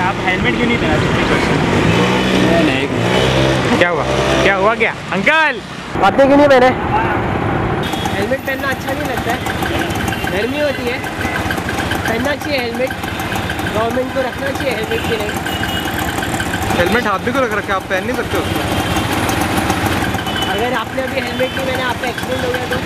आप हेलमेट क्यों नहीं पहना? नहीं। क्या हुआ क्या अंकल? आपने क्यों नहीं पहने? हेलमेट पहनना अच्छा नहीं लगता है, गर्मी होती है, पहनना चाहिए हेलमेट। गवर्नमेंट को रखना चाहिए हेलमेट के लिए। हेलमेट हाथ भी को रख रखा है, आप पहन नहीं सकते उसको। अगर आपने अभी हेलमेट नहीं पहना, आपका एक्सीडेंट हो गया तो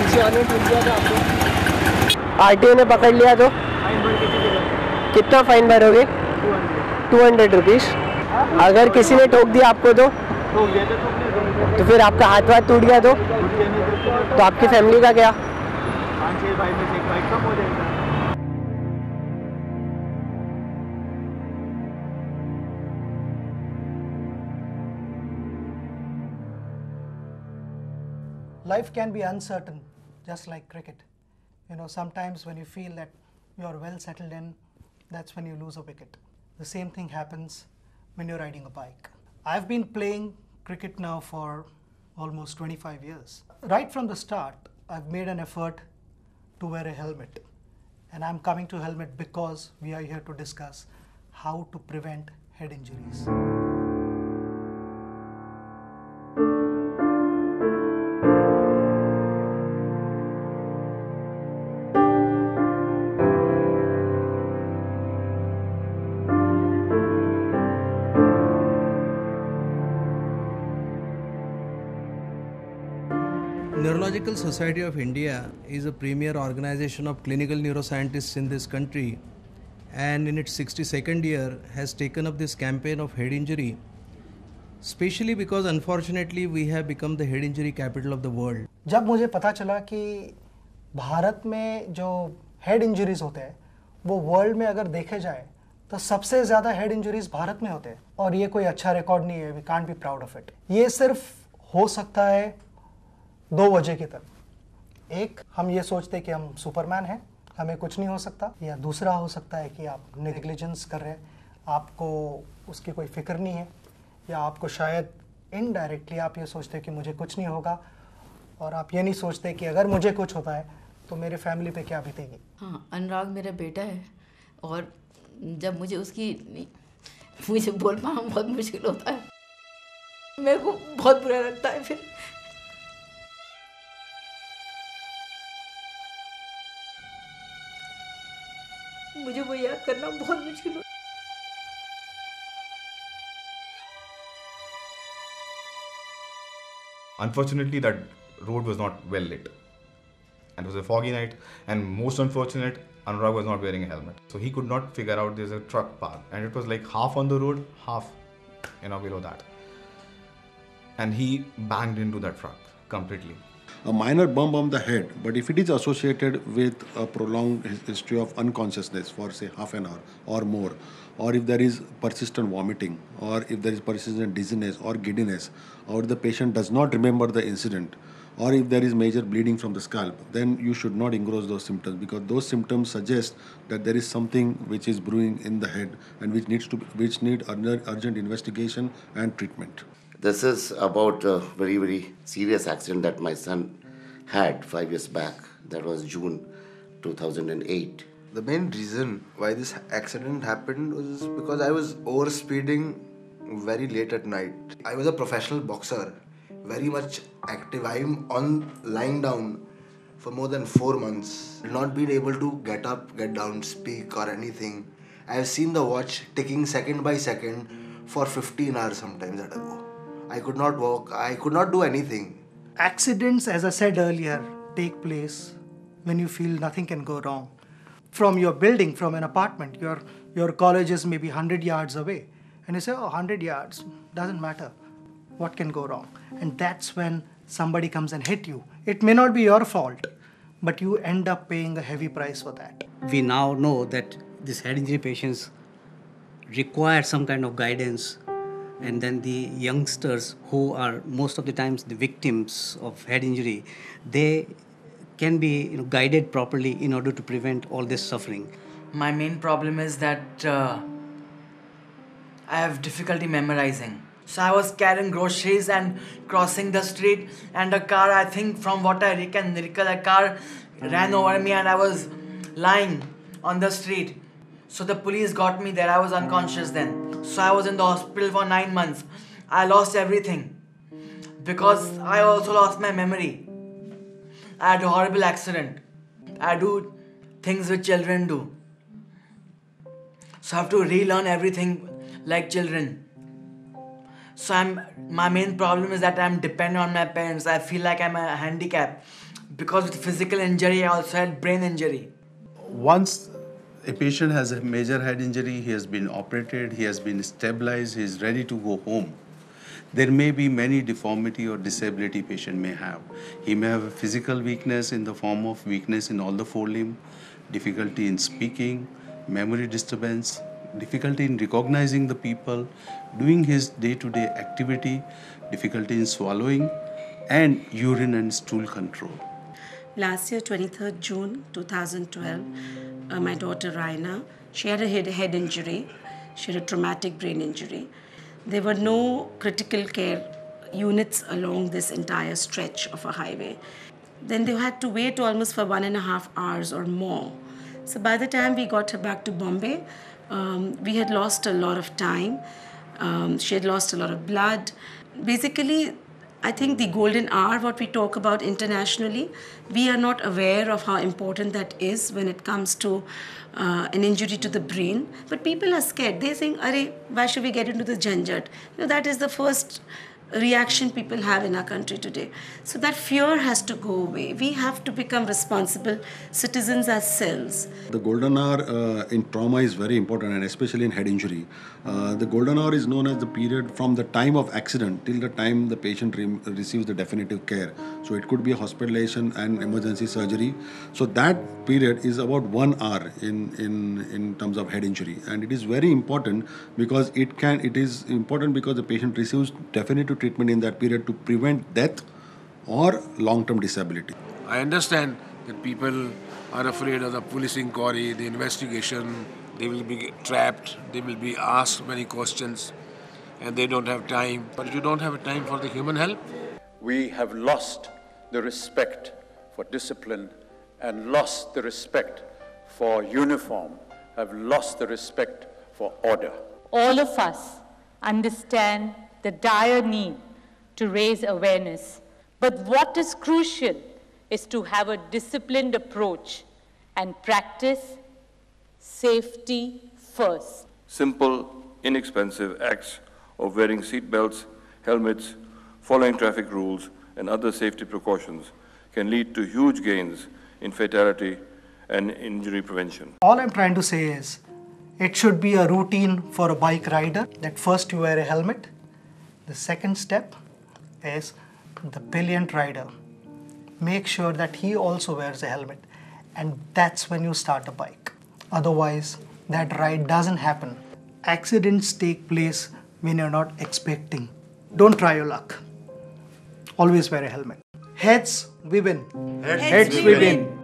किसी और ने ठुक दिया तो आपको आरटीओ ने पकड़ लिया तो कितना फाइन भरोगे? 200 रुपीज़। अगर किसी ने ठोक दिया आपको तो फिर आपका हाथ वाथ टूट गया तो आपकी फैमिली का क्या? 5-6 भाई में से एक भाई कम हो जाएगा। Life can be uncertain, just like cricket. You know, sometimes when you feel that you're well settled in, that's when you lose a wicket. The same thing happens when you're riding a bike. I've been playing cricket now for almost 25 years. Right from the start, I've made an effort to wear a helmet. And I'm coming to helmet because we are here to discuss how to prevent head injuries. Neurological Society of India is a premier organization of clinical neuroscientists in this country, and in its 62nd year has taken up this campaign of head injury, especially because unfortunately we have become the head injury capital of the world. जब मुझे पता चला कि भारत में जो head injuries होते हैं वो वर्ल्ड में अगर देखे जाए तो सबसे ज़्यादा हेड इंजरीज भारत में होते हैं, और ये कोई अच्छा रिकॉर्ड नहीं है। We can't be proud of it. ये सिर्फ हो सकता है दो वजह की तरफ। एक, हम ये सोचते कि हम सुपरमैन हैं, हमें कुछ नहीं हो सकता, या दूसरा हो सकता है कि आप नेग्लिजेंस कर रहे हैं, आपको उसकी कोई फिक्र नहीं है, या आपको शायद इनडायरेक्टली आप ये सोचते कि मुझे कुछ नहीं होगा, और आप ये नहीं सोचते कि अगर मुझे कुछ होता है तो मेरे फैमिली पे क्या बीतेगी। हाँ, अनुराग मेरा बेटा है, और जब मुझे बोल पाना बहुत मुश्किल होता है, मेरे को बहुत बुरा लगता है। फिर मुझे वो याद करना बहुत मुश्किल होता है। Unfortunately, that road was not well lit, and it was a foggy night. And most unfortunate, Anurag was not wearing a helmet, so he could not figure out there's a truck parked, and it was like half on the road, half, below that, and he banged into that truck completely. A minor bump on the head, but if it is associated with a prolonged history of unconsciousness for say half an hour or more, or if there is persistent vomiting, or if there is persistent dizziness or giddiness, or the patient does not remember the incident, or if there is major bleeding from the scalp, then you should not engross those symptoms, because those symptoms suggest that there is something which is brewing in the head and which need urgent investigation and treatment. This is about a very, very serious accident that my son had 5 years back. That was June 2008. The main reason why this accident happened was because I was overspeeding very late at night. I was a professional boxer, very much active. I'm on lying down for more than 4 months, not being able to get up, get down, speak or anything. I've seen the watch ticking second by second for 15 hours sometimes at a go. I could not walk, I could not do anything. Accidents, as I said earlier, take place when you feel nothing can go wrong. From your building, from an apartment, your college is maybe 100 yards away, and you say, oh, 100 yards, doesn't matter. What can go wrong? And that's when somebody comes and hit you. It may not be your fault, but you end up paying a heavy price for that. We now know that these head injury patients require some kind of guidance, and then the youngsters who are most of the times the victims of head injury, they can be guided properly in order to prevent all this suffering. My main problem is that I have difficulty memorizing. So I was carrying groceries and crossing the street, and a car, I think from what I recall, a car ran over me and I was lying on the street. So the police got me there. I was unconscious then. So I was in the hospital for 9 months. I lost everything. Because I also lost my memory. I had a horrible accident. I do things which children do. So I have to relearn everything like children. So my main problem is that I'm dependent on my parents. I feel like I'm a handicap. Because with physical injury, I also had brain injury. Once a patient has a major head injury, he has been operated, he has been stabilized, he is ready to go home. There may be many deformity or disability patient may have. He may have a physical weakness in the form of weakness in all the forelimb, difficulty in speaking, memory disturbance, difficulty in recognizing the people, doing his day-to-day activity, difficulty in swallowing, and urine and stool control. Last year, 23rd June 2012, my daughter Raina, she had a head injury. She had a traumatic brain injury. There were no critical care units along this entire stretch of a highway. Then they had to wait almost for 1.5 hours or more. So by the time we got her back to Bombay, we had lost a lot of time. She had lost a lot of blood. Basically, I think the golden hour, what we talk about internationally, we are not aware of how important that is when it comes to an injury to the brain. But people are scared. They're saying, "Arey, why should we get into the janjat?" You know, that is the first reaction people have in our country today. So that fear has to go away. We have to become responsible citizens ourselves. The golden hour in trauma is very important, and especially in head injury. The golden hour is known as the period from the time of accident till the time the patient receives the definitive care. So it could be a hospitalization and emergency surgery. So that period is about 1 hour in terms of head injury, and it is very important because it is important because the patient receives definitive treatment in that period to prevent death or long-term disability. I understand that people are afraid of the police inquiry, the investigation. They will be trapped, they will be asked many questions, and they don't have time. But you don't have time for the human help. We have lost the respect for discipline and lost the respect for uniform, have lost the respect for order. All of us understand the dire need to raise awareness. But what is crucial is to have a disciplined approach and practice safety first. Simple, inexpensive acts of wearing seat belts, helmets, following traffic rules, and other safety precautions can lead to huge gains in fatality and injury prevention. All I'm trying to say is, it should be a routine for a bike rider that first you wear a helmet. The second step is the brilliant rider. Make sure that he also wears a helmet, and that's when you start a bike. Otherwise, that ride doesn't happen. Accidents take place when you're not expecting. Don't try your luck. Always wear a helmet. Heads, we win. Heads we win.